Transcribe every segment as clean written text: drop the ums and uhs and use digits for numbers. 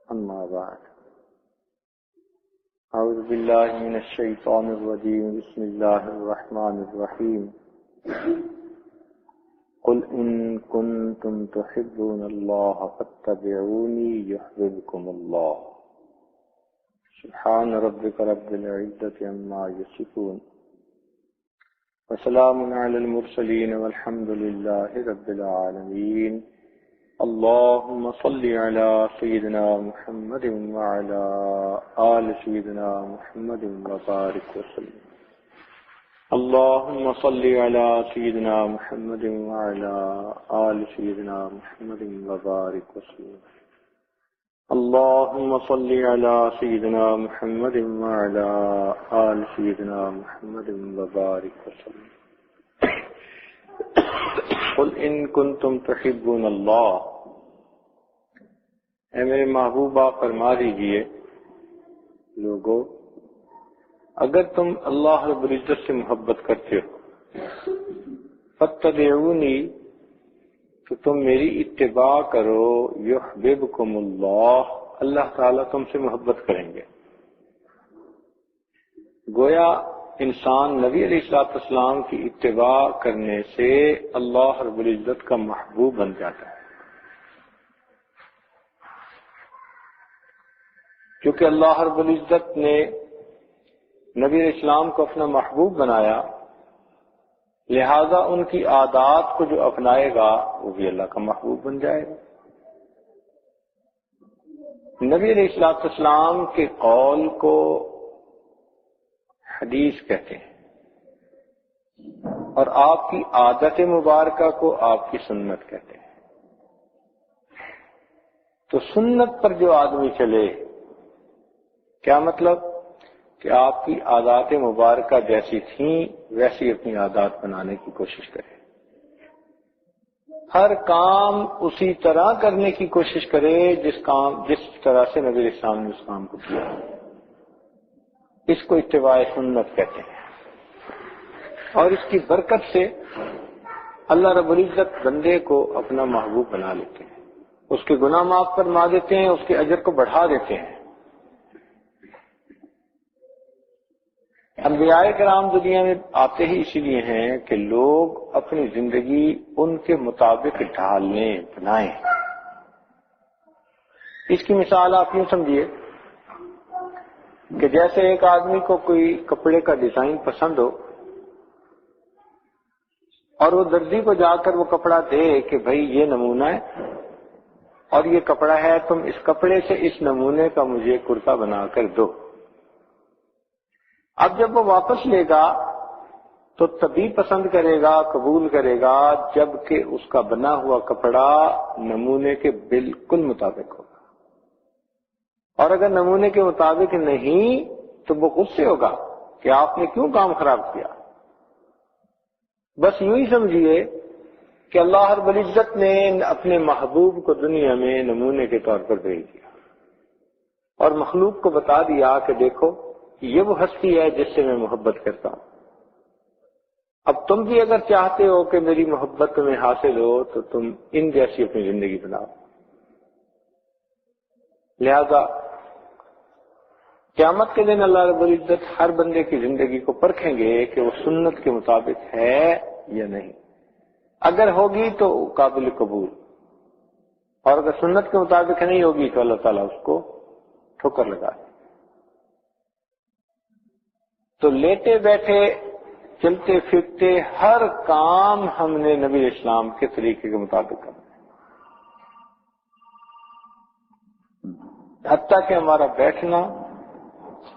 أما بعد أعوذ بالله من الشيطان الرجيم بسم الله الرحمن الرحيم قل إن كنتم تحبون الله فاتبعوني يحببكم الله سبحان ربك رب العزة عما يصفون وسلام على المرسلين والحمد لله رب العالمين اللهم صل على سيدنا محمد وعلى آل سيدنا محمد وبارك وسلم اللهم صل على سيدنا محمد وعلى آل سيدنا محمد وبارك وسلم اللهم صل على سيدنا محمد وعلى آل سيدنا محمد وبارك وسلم قل ان کنتم تحبون اللہ، اے میرے محبوبہ فرما دیجئے لوگو اگر تم اللہ رب العزت سے محبت کرتے ہو فاتبعونی تو تم میری اتباع کرو یحببکم اللہ، اللہ تعالیٰ تم سے محبت کریں گے۔ گویا انسان نبی علیہ السلام کی اتباع کرنے سے اللہ رب العزت کا محبوب بن جاتا ہے، کیونکہ اللہ رب العزت نے نبی علیہ السلام کو اپنا محبوب بنایا، لہذا ان کی عادات کو جو اپنائے گا وہ بھی اللہ کا محبوب بن جائے گا۔ نبی علیہ السلام کے قول کو حدیث کہتے ہیں اور آپ کی عادت مبارکہ کو آپ کی سنت کہتے ہیں۔ تو سنت پر جو آدمی چلے، کیا مطلب کہ آپ کی عادات مبارکہ جیسی تھیں ویسی اپنی عادات بنانے کی کوشش کرے، ہر کام اسی طرح کرنے کی کوشش کرے جس طرح سے نبی علیہ السلام نے اس کام کو کیا، اس کو اتباع سنت کہتے ہیں۔ اور اس کی برکت سے اللہ رب العزت بندے کو اپنا محبوب بنا لیتے ہیں، اس کے گناہ معاف فرما دیتے ہیں، اس کے اجر کو بڑھا دیتے ہیں۔ انبیاء کرام دنیا میں آتے ہی اسی لیے ہیں کہ لوگ اپنی زندگی ان کے مطابق ڈھال لیں، بنائیں۔ اس کی مثال آپ یوں سمجھیے کہ جیسے ایک آدمی کو کوئی کپڑے کا ڈیزائن پسند ہو اور وہ درزی کو جا کر وہ کپڑا دے کہ بھائی یہ نمونہ ہے اور یہ کپڑا ہے، تم اس کپڑے سے اس نمونے کا مجھے کرتا بنا کر دو۔ اب جب وہ واپس لے گا تو تبھی پسند کرے گا، قبول کرے گا جب کہ اس کا بنا ہوا کپڑا نمونے کے بالکل مطابق ہو۔ اور اگر نمونے کے مطابق نہیں تو وہ غصے ہوگا کہ آپ نے کیوں کام خراب کیا۔ بس یوں ہی سمجھیے کہ اللہ رب العزت نے اپنے محبوب کو دنیا میں نمونے کے طور پر بھیج دیا اور مخلوق کو بتا دیا کہ دیکھو یہ وہ ہستی ہے جس سے میں محبت کرتا ہوں، اب تم بھی اگر چاہتے ہو کہ میری محبت تمہیں حاصل ہو تو تم ان جیسی اپنی زندگی بناؤ۔ لہذا قیامت کے دن اللہ رب العزت ہر بندے کی زندگی کو پرکھیں گے کہ وہ سنت کے مطابق ہے یا نہیں۔ اگر ہوگی تو قابل قبول، اور اگر سنت کے مطابق نہیں ہوگی تو اللہ تعالیٰ اس کو ٹھوکر لگا دے۔ تو لیٹے بیٹھے چلتے پھرتے ہر کام ہم نے نبی علیہ السلام کے طریقے کے مطابق کرنا ہے، حتیٰ کہ ہمارا بیٹھنا،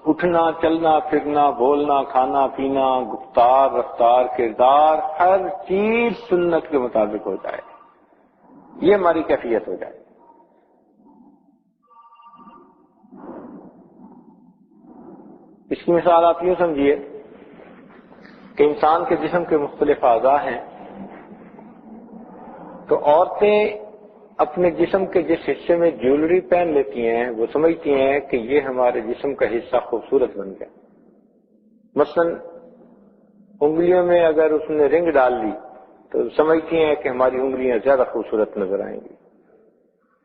اٹھنا، چلنا پھرنا، بولنا، کھانا پینا، گفتار، رفتار، کردار، ہر چیز سنت کے مطابق ہو جائے، یہ ہماری کیفیت ہو جائے۔ اس کی مثال آپ یوں سمجھیے کہ انسان کے جسم کے مختلف اعضاء ہیں، تو عورتیں اپنے جسم کے جس حصے میں جیولری پہن لیتی ہیں وہ سمجھتی ہیں کہ یہ ہمارے جسم کا حصہ خوبصورت بن گیا۔ مثلا انگلیوں میں اگر اس نے رنگ ڈال لی تو سمجھتی ہیں کہ ہماری انگلیاں زیادہ خوبصورت نظر آئیں گی۔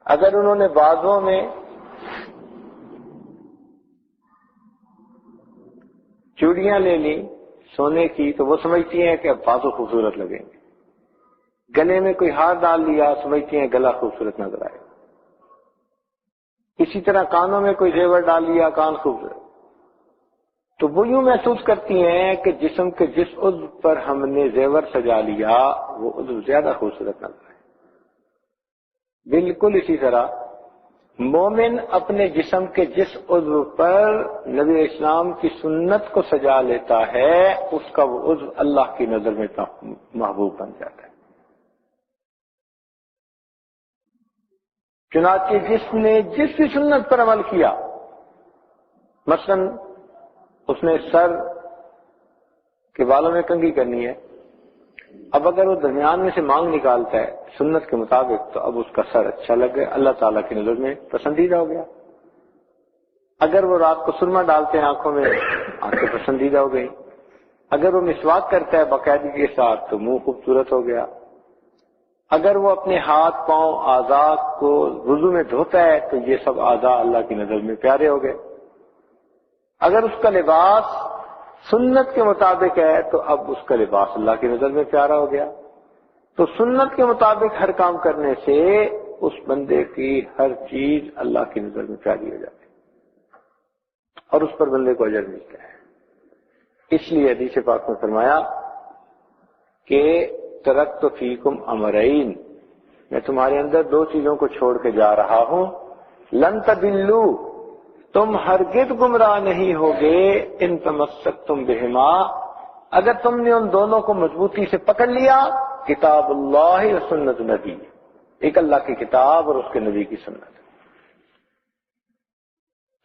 اگر انہوں نے بازوں میں چوڑیاں لے لی سونے کی تو وہ سمجھتی ہیں کہ اب بازو خوبصورت لگیں گے، گلے میں کوئی ہار ڈال لیا سمجھتی ہیں گلا خوبصورت نظر آئے، اسی طرح کانوں میں کوئی زیور ڈال لیا کان خوبصورت، تو وہ یوں محسوس کرتی ہیں کہ جسم کے جس عضو پر ہم نے زیور سجا لیا وہ عضو زیادہ خوبصورت نظر آئے۔ بالکل اسی طرح مومن اپنے جسم کے جس عضو پر نبی اسلام کی سنت کو سجا لیتا ہے اس کا وہ عضو اللہ کی نظر میں محبوب بن جاتا ہے۔ چنانچہ جس نے جس بھی سنت پر عمل کیا، مثلا اس نے سر کے بالوں میں کنگھی کرنی ہے، اب اگر وہ درمیان میں سے مانگ نکالتا ہے سنت کے مطابق تو اب اس کا سر اچھا لگ گیا، اللہ تعالیٰ کی نظر میں پسندیدہ ہو گیا۔ اگر وہ رات کو سرما ڈالتے ہیں آنکھوں میں، آنکھیں پسندیدہ ہو گئی۔ اگر وہ مسواک کرتا ہے باقاعدگی کے ساتھ تو منہ خوبصورت ہو گیا۔ اگر وہ اپنے ہاتھ پاؤں اعضاء کو وضو میں دھوتا ہے تو یہ سب اعضاء اللہ کی نظر میں پیارے ہو گئے۔ اگر اس کا لباس سنت کے مطابق ہے تو اب اس کا لباس اللہ کی نظر میں پیارا ہو گیا۔ تو سنت کے مطابق ہر کام کرنے سے اس بندے کی ہر چیز اللہ کی نظر میں پیاری ہو جاتی ہے اور اس پر بندے کو اجر ملتا ہے۔ اس لیے حدیث پاک میں فرمایا کہ ترکت فیکم امرین، میں تمہارے اندر دو چیزوں کو چھوڑ کے جا رہا ہوں، لن تضلوا، تم ہرگز گمراہ نہیں ہوگے، ان تمسکتم بہما، اگر تم نے ان دونوں کو مضبوطی سے پکڑ لیا، کتاب اللہ و سنت نبی، ایک اللہ کی کتاب اور اس کے نبی کی سنت۔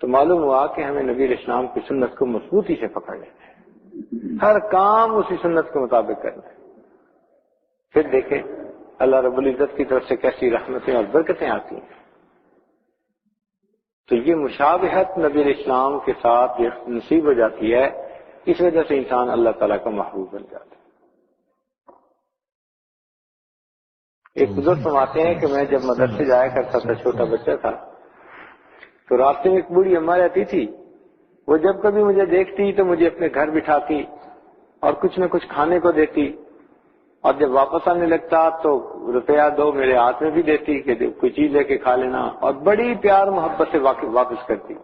تو معلوم ہوا کہ ہمیں نبی علیہ السلام کی سنت کو مضبوطی سے پکڑ لینا ہے، ہر کام اسی سنت کے مطابق کرنا ہے۔ پھر دیکھیں اللہ رب العزت کی طرف سے کیسی رحمتیں اور برکتیں آتی ہیں۔ تو یہ مشابہت نبی علیہ السلام کے ساتھ نصیب ہو جاتی ہے، اس وجہ سے انسان اللہ تعالیٰ کا محبوب بن جاتا ہے۔ ایک بزرگ فرماتے ہیں کہ میں جب مدرسے جایا کرتا تھا، چھوٹا بچہ تھا، تو راستے میں ایک بوڑھی اماں رہتی تھی، وہ جب کبھی مجھے دیکھتی تو مجھے اپنے گھر بٹھاتی اور کچھ نہ کچھ کھانے کو دیتی، اور جب واپس آنے لگتا تو روپیہ دو میرے ہاتھ میں بھی دیتی کہ کوئی چیز لے کے کھا لینا، اور بڑی پیار محبت سے واپس کرتی۔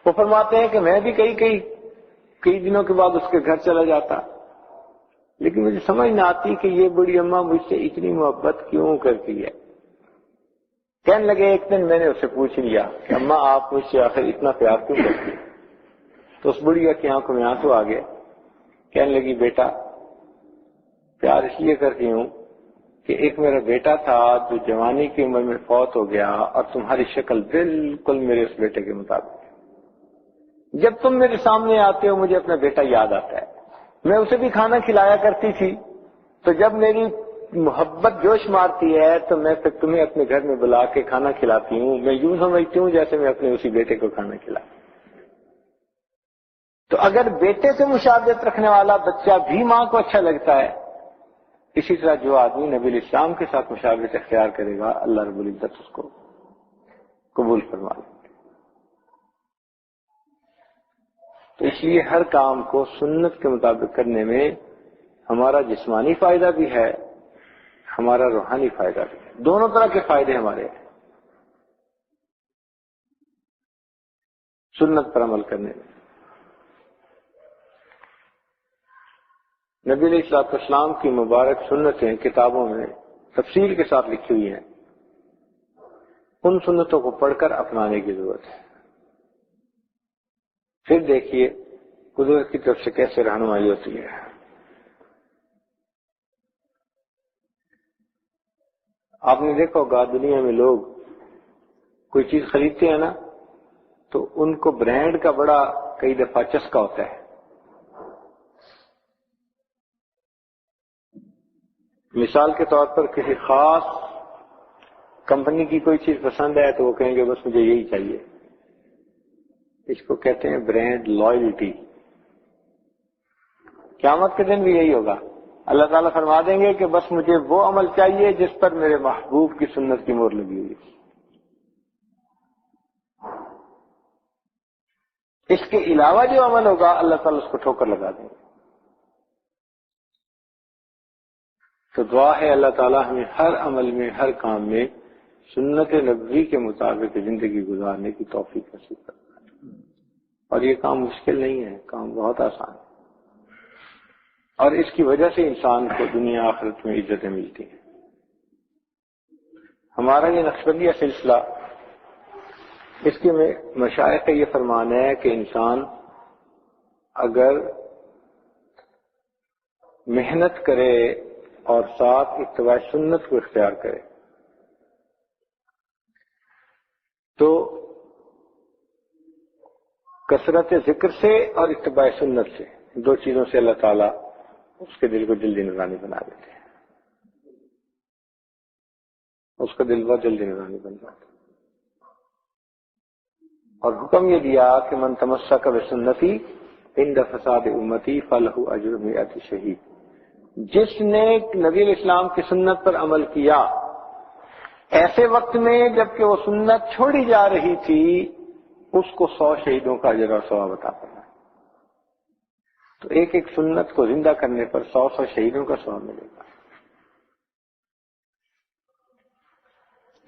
وہ فرماتے ہیں کہ میں بھی کئی دنوں کے بعد اس کے گھر چلا جاتا، لیکن مجھے سمجھ نہ آتی کہ یہ بڑی اماں مجھ سے اتنی محبت کیوں کرتی ہے۔ کہنے لگے ایک دن میں نے اسے پوچھ لیا کہ اماں آپ مجھ سے آخر اتنا پیار کیوں کرتی؟ تو اس بڑھیا کی آنکھوں میں آنسو آ گئے، کہنے لگی بیٹا پیار اس لیے کرتی ہوں کہ ایک میرا بیٹا تھا جو جوانی کی عمر میں فوت ہو گیا، اور تمہاری شکل بالکل میرے اس بیٹے کے مطابق ہے۔ جب تم میرے سامنے آتے ہو مجھے اپنا بیٹا یاد آتا ہے، میں اسے بھی کھانا کھلایا کرتی تھی، تو جب میری محبت جوش مارتی ہے تو میں پھر تمہیں اپنے گھر میں بلا کے کھانا کھلاتی ہوں، میں یوں سمجھتی ہوں جیسے میں اپنے اسی بیٹے کو کھانا کھلاؤں۔ تو اگر بیٹے سے مشابہت رکھنے والا بچہ بھی ماں کو اچھا لگتا ہے، اسی طرح جو آدمی نبی علیہ السلام کے ساتھ مشابہت اختیار کرے گا اللہ رب العزت اس کو قبول فرما لے۔ تو اس لیے ہر کام کو سنت کے مطابق کرنے میں ہمارا جسمانی فائدہ بھی ہے، ہمارا روحانی فائدہ بھی ہے، دونوں طرح کے فائدے ہمارے ہیں سنت پر عمل کرنے میں۔ نبی علیہ السلام کی مبارک سنتیں کتابوں میں تفصیل کے ساتھ لکھی ہوئی ہیں، ان سنتوں کو پڑھ کر اپنانے کی ضرورت ہے۔ پھر دیکھیے قدرت کی طرف سے کیسے رہنمائی ہوتی ہے۔ آپ نے دیکھا ہوگا دنیا میں لوگ کوئی چیز خریدتے ہیں نا تو ان کو برانڈ کا بڑا کئی دفعہ چسکا ہوتا ہے۔ مثال کے طور پر کسی خاص کمپنی کی کوئی چیز پسند ہے تو وہ کہیں گے بس مجھے یہی چاہیے، اس کو کہتے ہیں برانڈ لائلٹی۔ قیامت کے دن بھی یہی ہوگا، اللہ تعالیٰ فرما دیں گے کہ بس مجھے وہ عمل چاہیے جس پر میرے محبوب کی سنت کی مہر لگی ہوئی ہے، اس کے علاوہ جو عمل ہوگا اللہ تعالیٰ اس کو ٹھوکر لگا دیں گے۔ تو دعا ہے اللہ تعالیٰ ہمیں ہر عمل میں، ہر کام میں سنت نبوی کے مطابق زندگی گزارنے کی توفیق نصیب کرنا۔ اور یہ کام مشکل نہیں ہے، کام بہت آسان ہے، اور اس کی وجہ سے انسان کو دنیا آخرت میں عزتیں ملتی ہیں۔ ہمارا یہ نقشبندیہ سلسلہ، اس کے میں مشائخ کا یہ فرمان ہے کہ انسان اگر محنت کرے اور ساتھ اتباع سنت کو اختیار کرے تو کثرت ذکر سے اور اتباع سنت سے، دو چیزوں سے اللہ تعالیٰ اس کے دل کو جلدی نورانی بنا دیتے ہیں، اس کا دل بہت جلدی نورانی بن جاتا ہے۔ اور حکم یہ دیا کہ من تمسک بسنتی عند فساد امتی فلہ اجر مئۃ شہید، جس نے نبی علیہ السلام کی سنت پر عمل کیا ایسے وقت میں جبکہ وہ سنت چھوڑی جا رہی تھی، اس کو 100 شہیدوں کا اجر اور ثواب عطا کرنا۔ تو ایک ایک سنت کو زندہ کرنے پر 100 شہیدوں کا ثواب ملے گا۔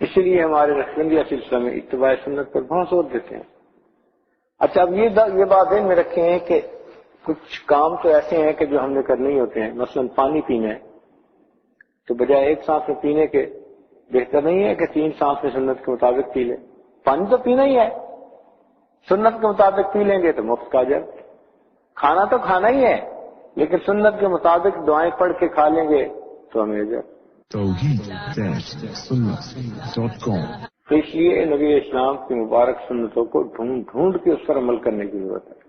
اسی لیے ہمارے نقشبندیہ سلسلہ میں اتباع سنت پر بہت زور دیتے ہیں۔ اچھا، اب یہ بات ذہن میں رکھیں کہ کچھ کام تو ایسے ہیں کہ جو ہم نے کرنے ہی ہوتے ہیں، مثلا پانی پینا ہے تو بجائے ایک سانس میں پینے کے بہتر نہیں ہے کہ 3 سانس میں سنت کے مطابق پی لیں؟ پانی تو پینا ہی ہے، سنت کے مطابق پی لیں گے تو مفت کا اجر۔ کھانا تو کھانا ہی ہے لیکن سنت کے مطابق دعائیں پڑھ کے کھا لیں گے تو ہمیں اجر۔ تو اس لیے نبی اسلام کی مبارک سنتوں کو ڈھونڈ کے اس پر عمل کرنے کی ضرورت ہے۔